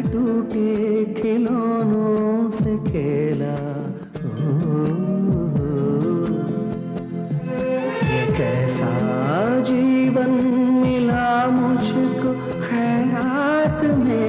टूटे खिलौनों से खेला। ये कैसा जीवन मिला मुझको खैरात में।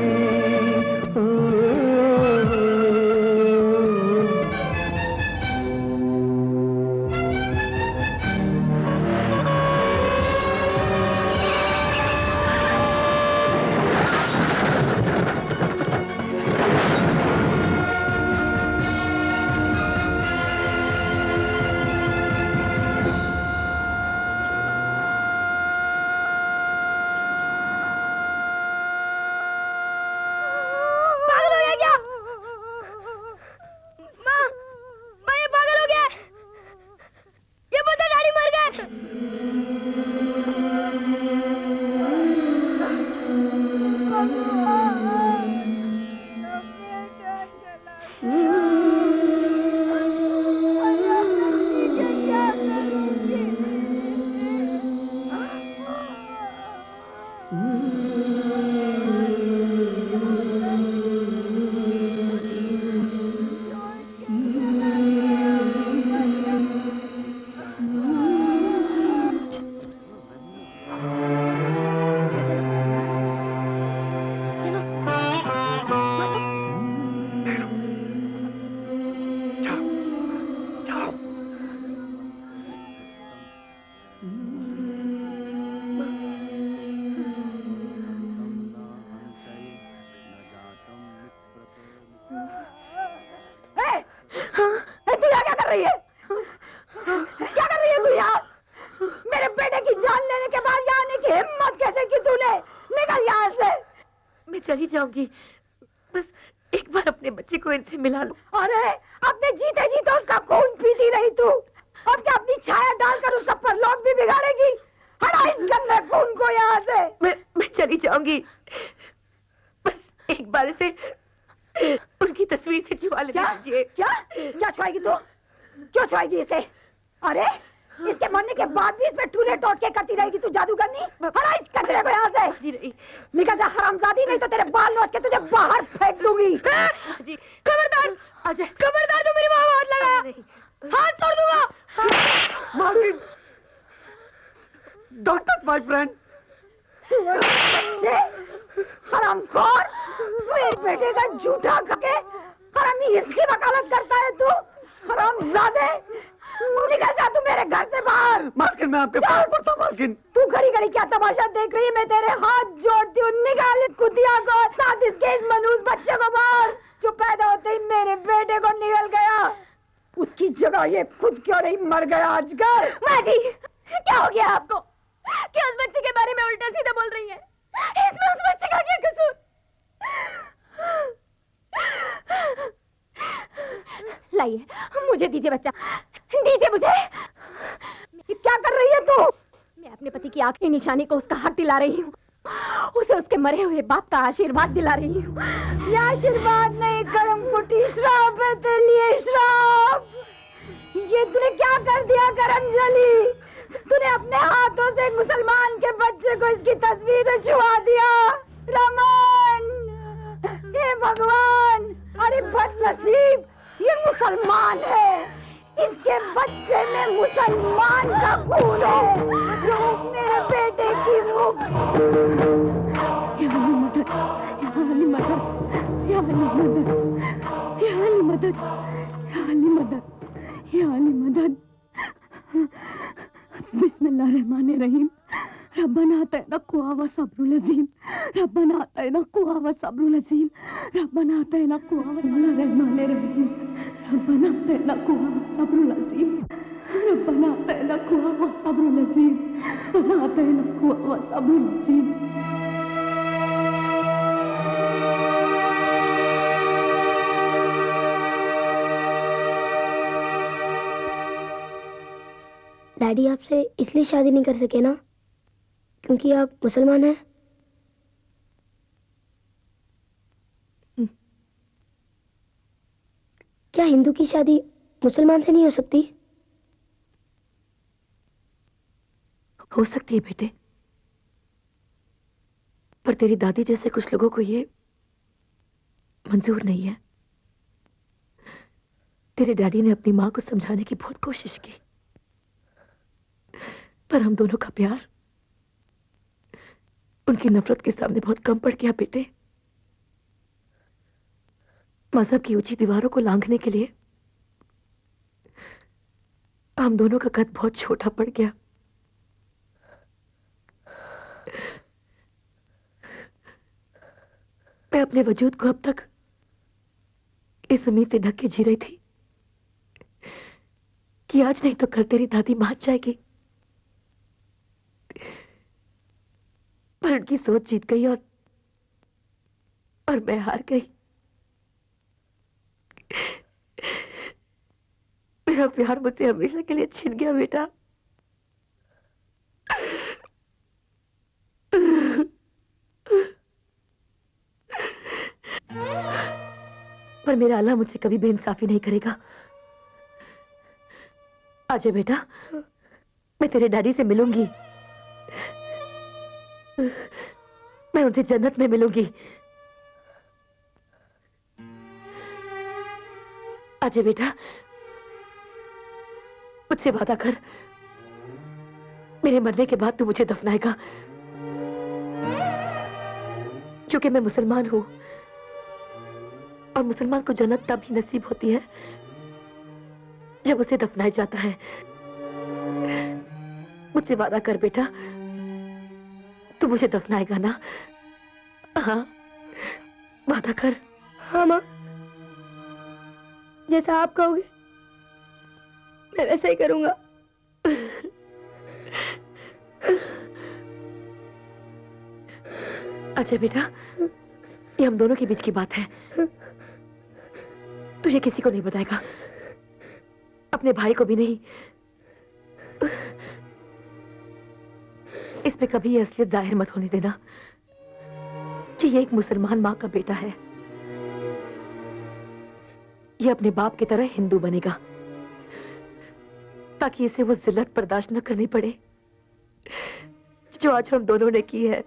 बस एक बार अपने बच्चे को इनसे मिला लो। अरे अपने जीते जीते उसका खून पीती रही तू, अब क्या अपनी छाया डालकर उसका परलोक भी बिगाड़ेगी? हटा इस गंदे खून को यहाँ से। मैं चली जाऊंगी, बस एक बार इसे उनकी तस्वीर से छुआ लेने दीजिए। क्या छुआएगी तू? क्यों छुआएगी इसे? अरे इसके मरने के बाद भी इसमें टूले टोट के करती रहेगी तू जादूगरनी। हटा इस कचरे को यहाँ से। जी नहीं, निकल जा हरामजादी, नहीं तो तेरे बाल नोच के तुझे बाहर फेंक दूंगी। जी खबरदार, अजय खबरदार, जो मेरी माँ को हाथ लगा, हाथ तोड़ दूंगा। Martin, don't touch my friend। बच्चे, हरामखोर, मेरे बेटे का झूठा खके हरामी इसकी वकालत करता है तू? हरामजादे, निकल जा तू मेरे घर से बाहर। मालकिन मैं आपके पैर पड़ता हूँ मालकिन। तू घड़ी घड़ी क्या तमाशा देख रही है? मैं तेरे हाथ जोड़ती हूँ, निकाल इस कुतिया को, साथ इसके इस मनूस बच्चे को बाहर, जो पैदा होते ही मेरे बेटे को निकल गया। उसकी जगह ये खुद क्यों नहीं मर गया आजकल? माँ जी, क्या हो गया आपको? क्या उस बच्चे के बारे में उल्टा सीधा बोल रही है? इसमें उस बच्चे का क्या कसूर? लाइए, मुझे दीजिए बच्चा, दीजिए मुझे। क्या कर रही है तू? मैं अपने पति की आखिरी निशानी को उसका हक दिला रही हूँ, उसे उसके मरे हुए बाप का आशीर्वाद दिला रही हूँ। ये आशीर्वाद नहीं, कर्म कुटी श्राप है तेरे लिए, श्राप। ये तूने क्या कर दिया करमजली? तूने अपने हाथों से मुसलमान के बच्चे को इसकी तस्वीर से छुआ दिया। रमन, हे भगवान, अरे बदनसीब, ये मुसलमान है, इसके बच्चे में मुसलमान का खून है, जो मेरे बेटे की मुख। या अली मदद, या अली मदद, या अली मदद, या अली मदद, या अली मदद। बिस्मिल्लाहिर्रहमानिर्रहीम। रब्बना आतिना कुव्वा व सब्रुल अज़ीम, रब्बना आतिना कुव्वा व सब्रुल अज़ीम, रब्बना आतिना कुव्वा। बिस्मिल्लाहिर्रहमानिर्रहीम। रब्बना आतिना कुव्वा व सब्रुल अज़ीम, रब्बना आतिना कुव्वा व सब्रुल अज़ीम, रब्बना आतिना कुव्वा व सब्रुल अज़ीम। डैडी आपसे इसलिए शादी नहीं कर सके ना क्योंकि आप मुसलमान हैं? क्या हिंदू की शादी मुसलमान से नहीं हो सकती? हो सकती है बेटे, पर तेरी दादी जैसे कुछ लोगों को ये मंजूर नहीं है। तेरे डैडी ने अपनी माँ को समझाने की बहुत कोशिश की, पर हम दोनों का प्यार उनकी नफरत के सामने बहुत कम पड़ गया बेटे। मजहब की ऊंची दीवारों को लांघने के लिए हम दोनों का कद बहुत छोटा पड़ गया। मैं अपने वजूद को अब तक इस उम्मीद से ढक के जी रही थी कि आज नहीं तो कल तेरी दादी मान जाएगी, पर उनकी सोच जीत गई और मैं हार गई। मेरा प्यार मुझसे हमेशा के लिए छिन गया बेटा। पर मेरा अल्लाह मुझसे कभी बेइंसाफी नहीं करेगा। आजा बेटा, मैं तेरे डैडी से मिलूंगी, मैं उनसे जन्नत में मिलूंगी। आजा बेटा, मुझसे वादा कर, मेरे मरने के बाद तू मुझे दफनाएगा, क्योंकि मैं मुसलमान हूं और मुसलमान को जन्नत तब ही नसीब होती है जब उसे दफनाया जाता है। मुझसे वादा कर बेटा, तू मुझे दफनाएगा ना? हाँ, वादा कर। हाँ माँ, जैसा आप कहोगे मैं वैसा ही करूंगा। अच्छा बेटा, ये हम दोनों के बीच की बात है, तू ये किसी को नहीं बताएगा, अपने भाई को भी नहीं। इसमें कभी ये असलियत जाहिर मत होने देना कि ये एक मुसलमान माँ का बेटा है। ये अपने बाप की तरह हिंदू बनेगा ताकि इसे वो जिल्लत बर्दाश्त न करनी पड़े जो आज हम दोनों ने की है।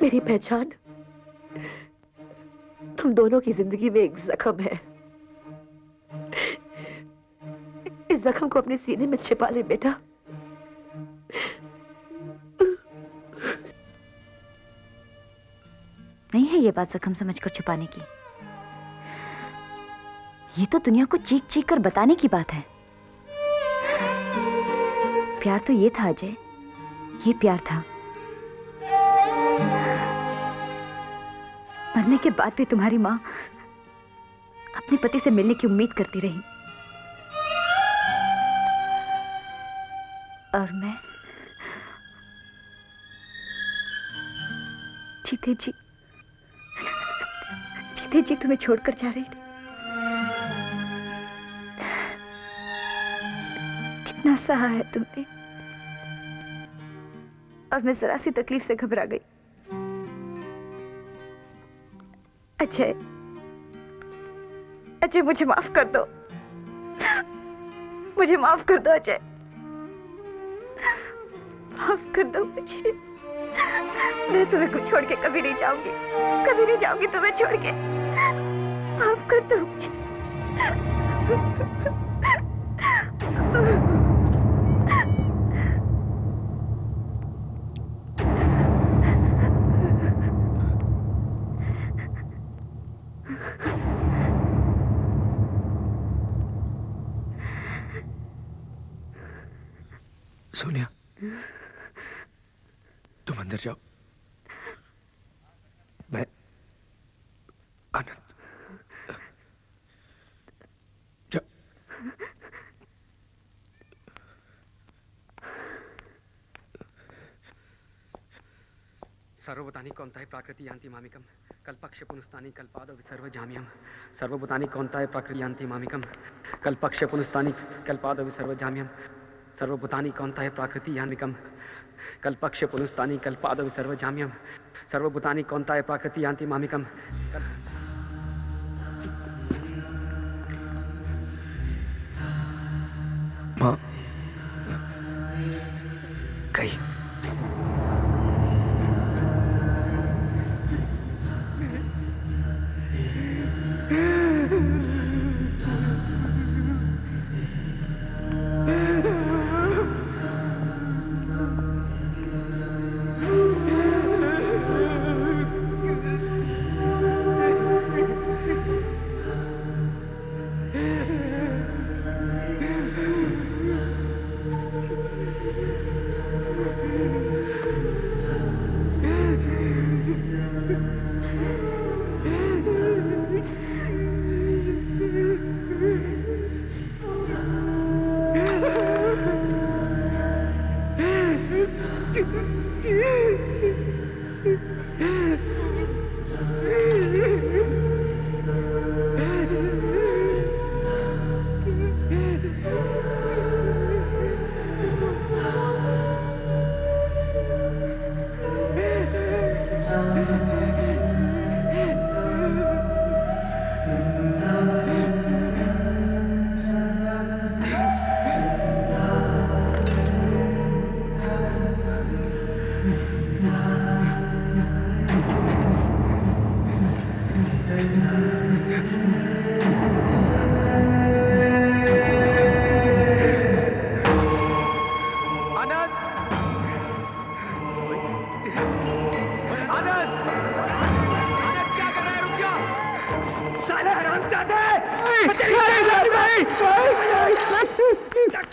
मेरी पहचान तुम दोनों की जिंदगी में एक जख्म है। इस जख्म को अपने सीने में छिपा ले बेटा। नहीं है ये बात जख्म समझकर छुपाने की, ये तो दुनिया को चीख चीख कर बताने की बात है। प्यार तो ये था अजय, ये प्यार था। मरने के बाद भी तुम्हारी माँ अपने पति से मिलने की उम्मीद करती रही, और मैं जीते जी तुम्हें छोड़कर जा रही थी। कितना सहा है तुमने, और मैं जरा सी तकलीफ से घबरा गई। अजय मुझे माफ कर दो, मुझे माफ कर दो अजय, माफ कर दो मुझे। मैं तुम्हें छोड़ के कभी नहीं जाऊंगी तुम्हें छोड़ के। माफ कर दो मुझे। सोनिया, तुम अंदर जाओ, मैं आनंद जा। सर्वभूतानि कौन्ताय प्राकृति यान्ति मामिकं कल्पक्ष पुनस्तानि कल्पादो विसर्व जाम्यम। सर्वभूतानि कौन्ताय प्राकृति यान्ति मामिकं कल्पक्ष पुनस्तानि कल्पादो विसर्व जाम्यम। सर्वभूतानि कौन्ताय प्राकृति यान्तिकं कल्पक्ष पुनस्तानि कल्पादो विसर्व जाम्यम। सर्वभूतानि कौन्ताय प्राकृति यान्ति मामिकं। माँ गई।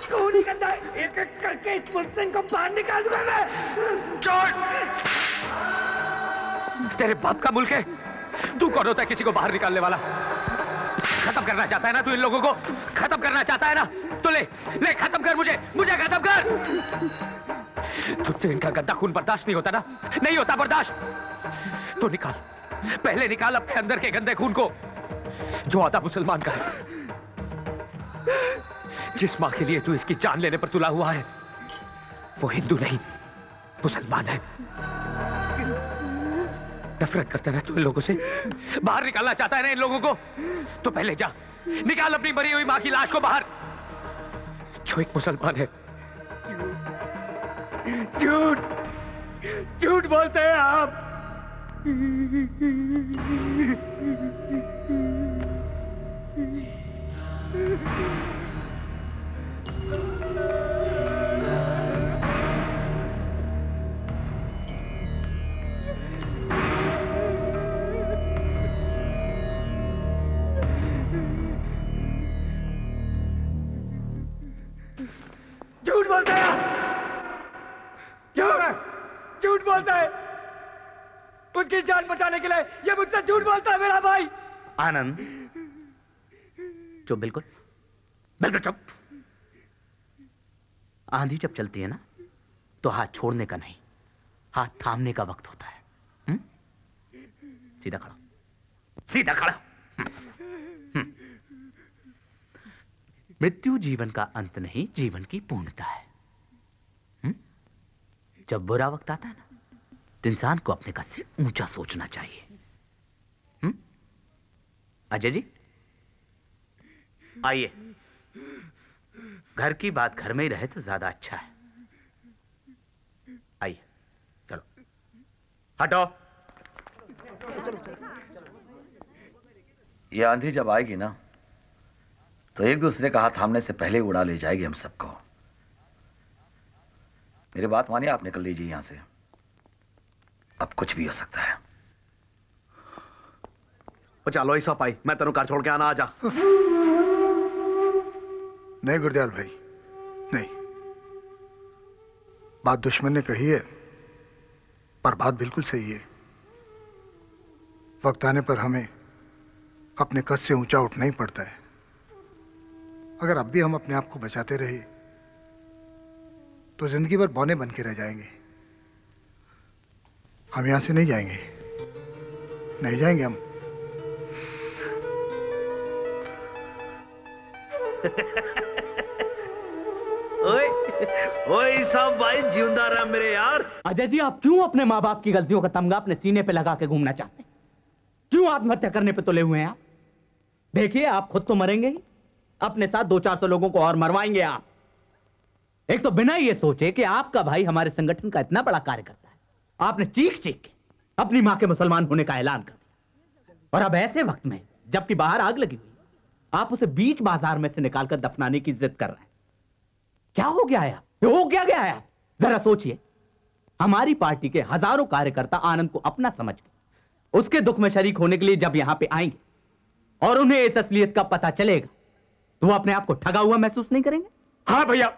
खून निकलता है, एक एक करके इस मुल्क को बाहर निकाल दूंगा मैं। छोड़, तेरे बाप का मुल्क है, तू कौन होता है किसी को बाहर निकालने वाला? खत्म करना चाहता है ना तू इन लोगों को? खत्म करना चाहता है ना? तो ले खत्म कर, मुझे खत्म कर। तुझसे इनका गंदा खून बर्दाश्त नहीं होता ना? नहीं होता बर्दाश्त तो निकाल, पहले निकाल अपने अंदर के गंदे खून को जो आधा मुसलमान का है। जिस मां के लिए तू इसकी जान लेने पर तुला हुआ है वो हिंदू नहीं मुसलमान है। नफरत करता है ना तू इन लोगों से? बाहर निकालना चाहता है ना इन लोगों को? तो पहले जा निकाल अपनी मरी हुई मां की लाश को बाहर, जो एक मुसलमान है। झूठ झूठ बोलते हैं आप। झूठ बोलता है, झूठ बोलता है। उसकी जान बचाने के लिए ये मुझसे झूठ बोलता है मेरा भाई। आनंद चुप, बिल्कुल बिल्कुल चुप। आंधी जब चलती है ना तो हाथ छोड़ने का नहीं, हाथ थामने का वक्त होता है। सीधा खड़ा, सीधा खड़ा। मृत्यु जीवन का अंत नहीं, जीवन की पूर्णता है। जब बुरा वक्त आता है ना तो इंसान को अपने कद से ऊंचा सोचना चाहिए। अजय जी आइए, घर की बात घर में ही रहे तो ज्यादा अच्छा है। आइए, चलो हटो। ये आंधी जब आएगी ना तो एक दूसरे का हाथ थामने से पहले उड़ा ले जाएगी हम सबको। मेरी बात मानिए, आप निकल लीजिए यहां से, अब कुछ भी हो सकता है। चलो ऐसा पाई, मैं तेनों कार छोड़ के आना, आजा। नहीं गुरदयाल भाई, नहीं। बात दुश्मन ने कही है पर बात बिल्कुल सही है। वक्त आने पर हमें अपने कद से ऊंचा उठना ही पड़ता है। अगर अब भी हम अपने आप को बचाते रहे तो जिंदगी भर बौने बन के रह जाएंगे। हम यहां से नहीं जाएंगे, नहीं जाएंगे हम। ओए ओए सब भाई जिंदा रहा मेरे यार। अजय जी, आप क्यों अपने माँ बाप की गलतियों का तमगा अपने सीने पे लगा के घूमना चाहते हैं? क्यों आत्महत्या करने पे तुले हुए हैं आप? देखिए, आप खुद तो मरेंगे ही, अपने साथ 200-400 लोगों को और मरवाएंगे आप। एक तो बिना ये सोचे कि आपका भाई हमारे संगठन का इतना बड़ा कार्य करता है, आपने चीख चीख के अपनी मां के मुसलमान होने का ऐलान कर दिया। और अब ऐसे वक्त में जबकि बाहर आग लगी हुई, आप उसे बीच बाजार में से निकालकर दफनाने की जिद कर रहे हैं। क्या हो गया है? हो क्या गया है? जरा सोचिए। हमारी पार्टी के हजारों कार्यकर्ता आनंद को अपना समझ के उसके दुख में शरीक होने के लिए जब यहां पे आएंगे और उन्हें इस असलियत का पता चलेगा तो वो अपने आप को ठगा हुआ महसूस नहीं करेंगे? हाँ भैया,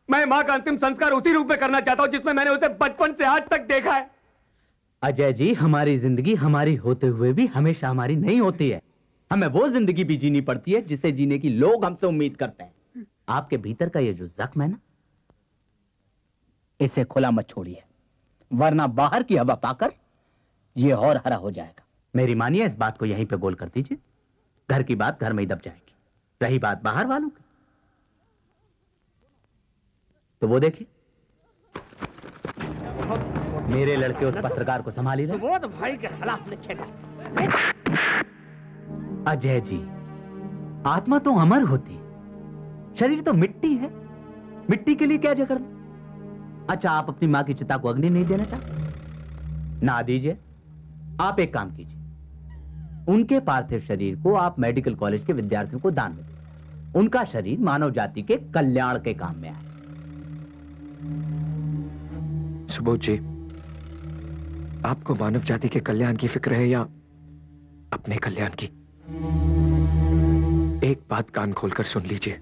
मैं मां का अंतिम संस्कार उसी रूप में करना चाहता हूं जिसमें मैंने उसे बचपन से आज तक देखा है। अजय जी, हमारी जिंदगी हमारी होते हुए भी हमेशा हमारी नहीं होती है। हमें वो जिंदगी भी जीनी पड़ती है जिसे जीने की लोग हमसे उम्मीद करते हैं। आपके भीतर का ये जो जख्म है ना, इसे खुला मत छोड़िए, वरना बाहर की हवा पाकर ये और हरा हो जाएगा। मेरी मानिए, इस बात को यहीं पे गोल कर दीजिए। घर की बात घर में ही दब जाएगी। रही बात बाहर वालों की, तो वो देखिए, मेरे लड़के उस पत्रकार को संभाली रहे। सुबोध भाई के खिलाफ लिखेगा। अजय जी, आत्मा तो अमर होती, शरीर तो मिट्टी है। मिट्टी के लिए क्या जगड़ना? अच्छा, आप अपनी मां की चिता को अग्नि नहीं देना चाहते? ना दीजिए। आप एक काम कीजिए, उनके पार्थिव शरीर को आप मेडिकल कॉलेज के विद्यार्थियों को दान में दें। उनका शरीर मानव जाति के कल्याण के काम में आए। सुबोध जी, आपको मानव जाति के कल्याण की फिक्र है या अपने कल्याण की? एक बात कान खोलकर सुन लीजिए,